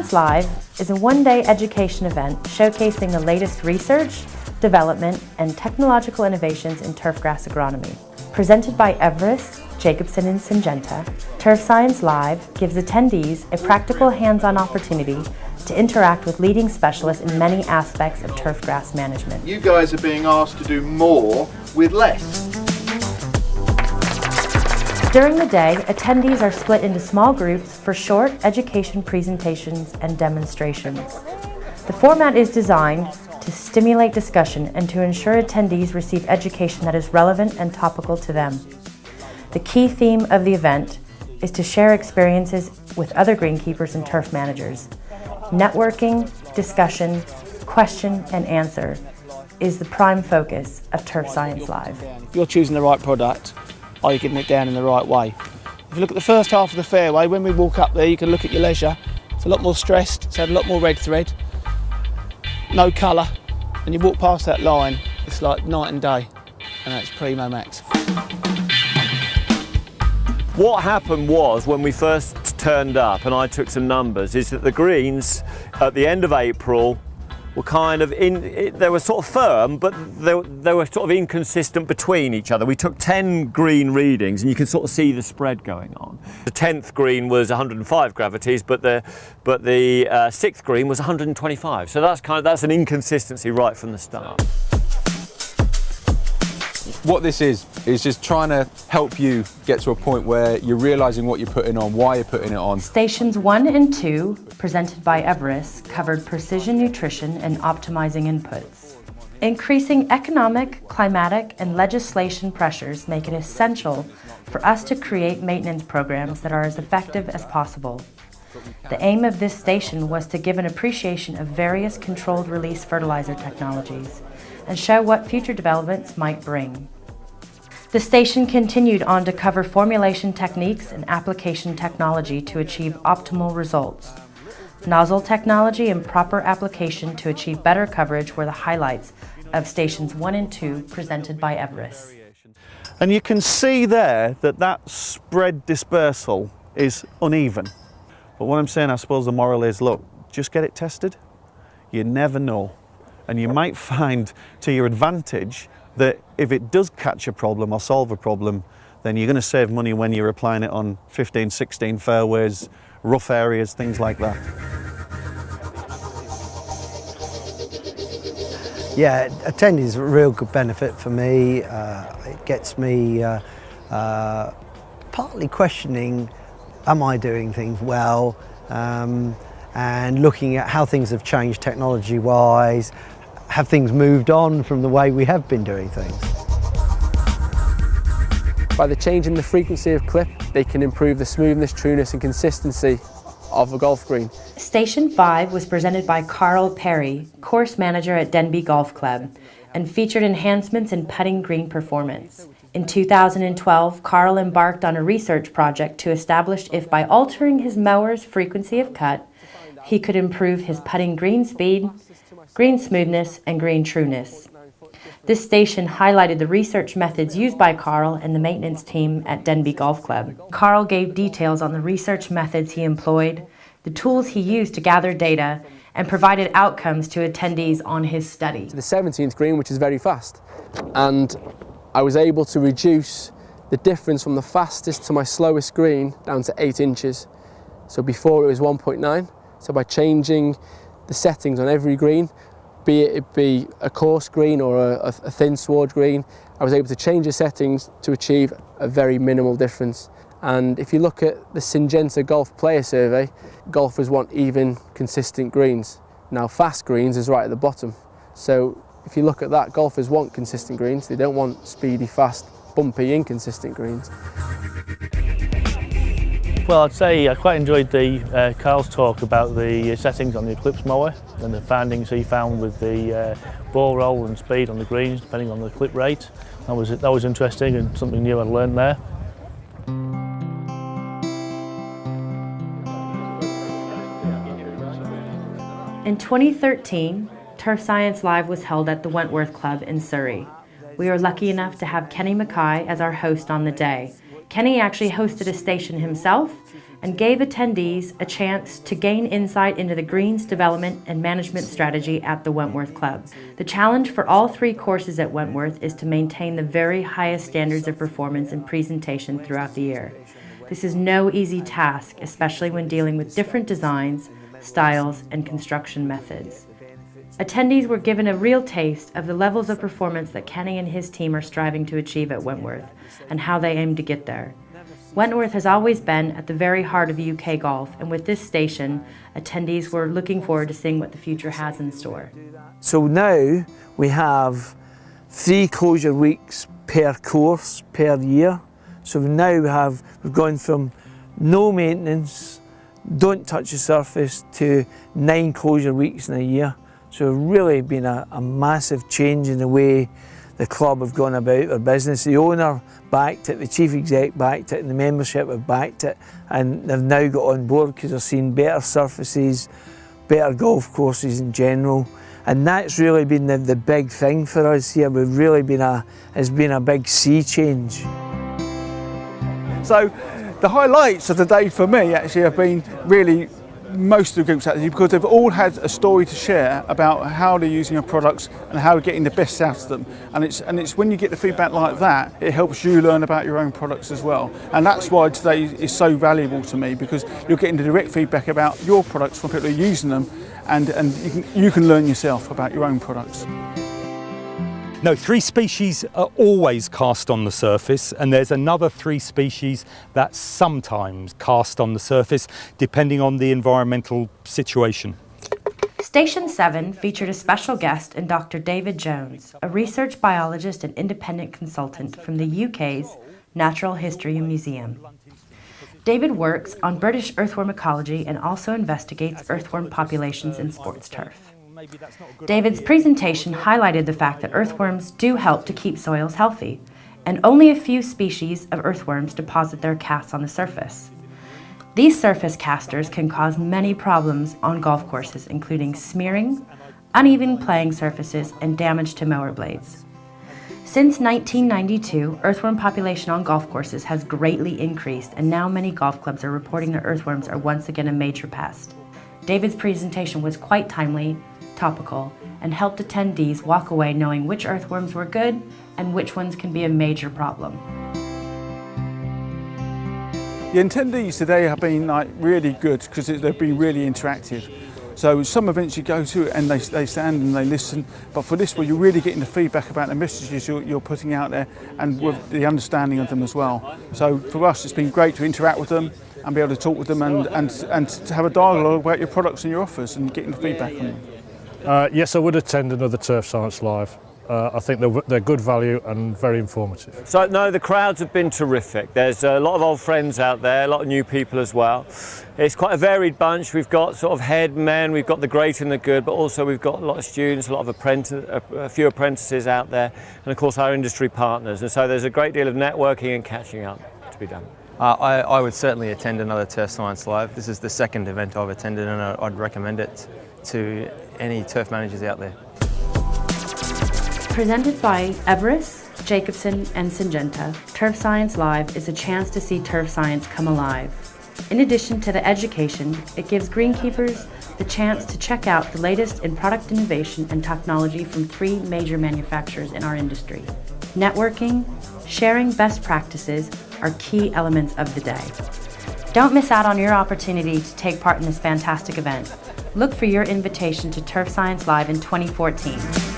Science Live is a one-day education event showcasing the latest research, development, and technological innovations in turfgrass agronomy. Presented by Everest, Jacobson, and Syngenta, Turf Science Live gives attendees a practical hands-on opportunity to interact with leading specialists in many aspects of turfgrass management. You guys are being asked to do more with less. During the day, attendees are split into small groups for short education presentations and demonstrations. The format is designed to stimulate discussion and to ensure attendees receive education that is relevant and topical to them. The key theme of the event is to share experiences with other greenkeepers and turf managers. Networking, discussion, question and answer is the prime focus of Turf Science Live. You're choosing the right product. Are you getting it down in the right way? If you look at the first half of the fairway, when we walk up there, you can look at your leisure. It's a lot more stressed, it's had a lot more red thread, no colour, and you walk past that line, it's like night and day, and that's primo max. What happened was, when we first turned up and I took some numbers, is that the greens at the end of April were kind of they were sort of firm, but they were sort of inconsistent between each other. We took 10 green readings and you can sort of see the spread going on. The 10th green was 105 gravities, but the 6th green was 125. So that's an inconsistency right from the start. What this is just trying to help you get to a point where you're realising what you're putting on, why you're putting it on. Stations 1 and 2, presented by Everest, covered precision nutrition and optimizing inputs. Increasing economic, climatic, and legislation pressures make it essential for us to create maintenance programs that are as effective as possible. The aim of this station was to give an appreciation of various controlled release fertilizer technologies and show what future developments might bring. The station continued on to cover formulation techniques and application technology to achieve optimal results. Nozzle technology and proper application to achieve better coverage were the highlights of stations 1 and 2 presented by Everest. And you can see there that spread dispersal is uneven. But what I'm saying, I suppose the moral is, look, just get it tested. You never know. And you might find to your advantage that if it does catch a problem or solve a problem, then you're going to save money when you're applying it on 15, 16 fairways, rough areas, things like that. Yeah, attending is a real good benefit for me. It gets me partly questioning, am I doing things well? And looking at how things have changed technology-wise. Have things moved on from the way we have been doing things? By the change in the frequency of clip, they can improve the smoothness, trueness and consistency of a golf green. Station 5 was presented by Carl Perry, course manager at Denby Golf Club, and featured enhancements in putting green performance. In 2012, Carl embarked on a research project to establish if by altering his mower's frequency of cut, he could improve his putting green speed, green smoothness, and green trueness. This station highlighted the research methods used by Carl and the maintenance team at Denby Golf Club. Carl gave details on the research methods he employed, the tools he used to gather data, and provided outcomes to attendees on his study. The 17th green, which is very fast, and I was able to reduce the difference from the fastest to my slowest green down to 8 inches. So before it was 1.9, so by changing the settings on every green, be it be a coarse green or a thin sward green, I was able to change the settings to achieve a very minimal difference. And if you look at the Syngenta Golf Player Survey, golfers want even, consistent greens. Now fast greens is right at the bottom. So if you look at that, golfers want consistent greens. They don't want speedy, fast, bumpy, inconsistent greens. Well, I'd say I quite enjoyed the Carl's talk about the settings on the Eclipse mower and the findings he found with the ball roll and speed on the greens, depending on the clip rate. That was interesting and something new I learned there. In 2013, Turf Science Live was held at the Wentworth Club in Surrey. We were lucky enough to have Kenny Mackay as our host on the day. Kenny actually hosted a station himself and gave attendees a chance to gain insight into the Greens development and management strategy at the Wentworth Club. The challenge for all 3 courses at Wentworth is to maintain the very highest standards of performance and presentation throughout the year. This is no easy task, especially when dealing with different designs, styles, and construction methods. Attendees were given a real taste of the levels of performance that Kenny and his team are striving to achieve at Wentworth, and how they aim to get there. Wentworth has always been at the very heart of UK golf, and with this station, attendees were looking forward to seeing what the future has in store. So now we have 3 closure weeks per course per year. So we've gone from no maintenance, don't touch the surface, to 9 closure weeks in a year. So it's really been a massive change in the way the club have gone about their business. The owner backed it, the chief exec backed it, and the membership have backed it, and they've now got on board because they're seeing better surfaces, better golf courses in general, and that's really been the big thing for us here. It's been a big sea change. So the highlights of the day for me actually have been really most of the groups actually, because they've all had a story to share about how they're using your products and how they're getting the best out of them. And it's when you get the feedback like that, it helps you learn about your own products as well. And that's why today is so valuable to me, because you're getting the direct feedback about your products from people who are using them, and you can learn yourself about your own products. No, 3 species are always cast on the surface, and there's another 3 species that sometimes cast on the surface, depending on the environmental situation. Station 7 featured a special guest in Dr. David Jones, a research biologist and independent consultant from the UK's Natural History Museum. David works on British earthworm ecology and also investigates earthworm populations in sports turf. David's presentation highlighted the fact that earthworms do help to keep soils healthy, and only a few species of earthworms deposit their casts on the surface. These surface casters can cause many problems on golf courses, including smearing, uneven playing surfaces, and damage to mower blades. Since 1992, earthworm population on golf courses has greatly increased, and now many golf clubs are reporting that earthworms are once again a major pest. David's presentation was quite timely, topical, and helped attendees walk away knowing which earthworms were good and which ones can be a major problem. The attendees today have been really good because they've been really interactive. So some events you go to and they stand and they listen, but for this one you're really getting the feedback about the messages you're putting out there, and with the understanding of them as well. So for us it's been great to interact with them and be able to talk with them and to have a dialogue about your products and your offers and getting the feedback on them. Yes, I would attend another Turf Science Live. I think they're good value and very informative. So no, the crowds have been terrific. There's a lot of old friends out there, a lot of new people as well. It's quite a varied bunch. We've got sort of head men, we've got the great and the good, but also we've got a lot of students, a lot of a few apprentices out there, and of course our industry partners. And so there's a great deal of networking and catching up to be done. I would certainly attend another Turf Science Live. This is the 2nd event I've attended, and I'd recommend it to any turf managers out there. Presented by Everest, Jacobson, and Syngenta, Turf Science Live is a chance to see turf science come alive. In addition to the education, it gives greenkeepers the chance to check out the latest in product innovation and technology from 3 major manufacturers in our industry. Networking, sharing best practices are key elements of the day. Don't miss out on your opportunity to take part in this fantastic event. Look for your invitation to Turf Science Live in 2014.